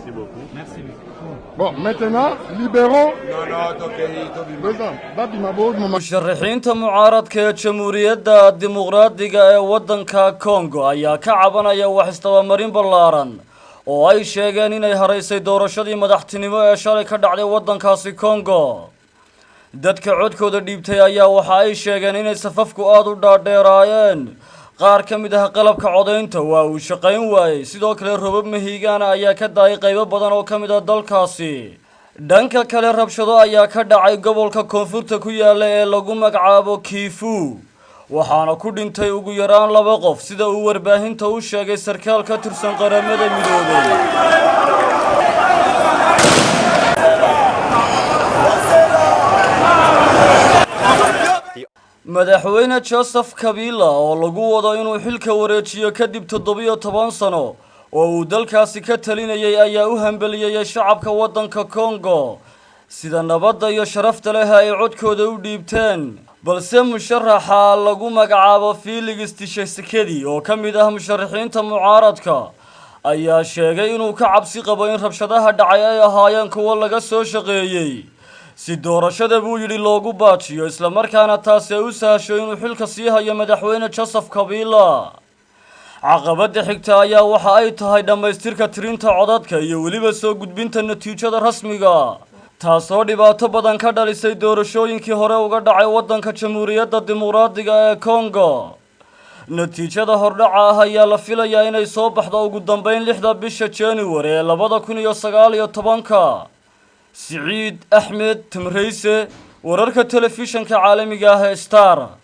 Merci beaucoup. Merci beaucoup. Bon, maintenant, libérons musharaxiinta mucaaradka ee jamhuuriyadda dimuqraadiga ee waddanka Congo ayaa ka cabanaya wax isdabamarin ballaaran oo ay sheegeen inay haraysay doorashadii madaxtinimo ee shalay ka dhacday waddankaasi Congo. dadka codkooda dhiibtay ayaa waxa ay sheegeen inay safafku aad u dhaadheeraayeen. qaar ka mid ah qalabka codaynta waa uu shaqayn waayay, sidoo kale robab mahiigaana ayaa ka daayay qaybo badan oo ka mid ah dalkaasi. dhanka kale rabshado ayaa ka dhacay gobolka koonfurta ku yaala ee lagu magacaabo Kivu, waxaana ku dhintay ugu yaraan 2 qof sida uu warbaahinta u sheegay sarkaal ka tirsan qaramada midoobay. madaxweyne Joseph Kabila oo lagu wado inuu xilka wareejiyo kadib 17 sano oo uu dalkaasi ka talinayay ayaa u hambeliyay shacabka waddanka Congo sida nabadda iyo sharafta leh ay codkooda u dhiibteen. balse musharaxa lagu magacaabo Felix Tshisekedi oo ka mid ah musharaxiinta mucaaradka ayaa sheegay inuu ka cabsi qabo in rabshadaha dhacay ay ahaayeen kuwo laga soo shaqeeyay si doorashada buu yidhi loogu baajiyo, isla markaana taasi ay u sahasho inuu xilka sii hayo madaxweyne Joseph Kabila. caqabada xigta ayaa waxa ay tahay dhamaystirka tirinta codadka iyo weliba soo gudbinta natiijada rasmiga, taasoo dhibaato badan ka dhalisay doorashooyinkii hore uga dhacay waddanka jamhuuriyadda dimuqraadiga ee Congo. natiijada hordhaca ah ayaa la filayaa inay soo baxdo ugu dambeyn 6 bisha January ee 2019. سعيد أحمد تمريسة ورركة تلفزيون كعالمي جاه ستار.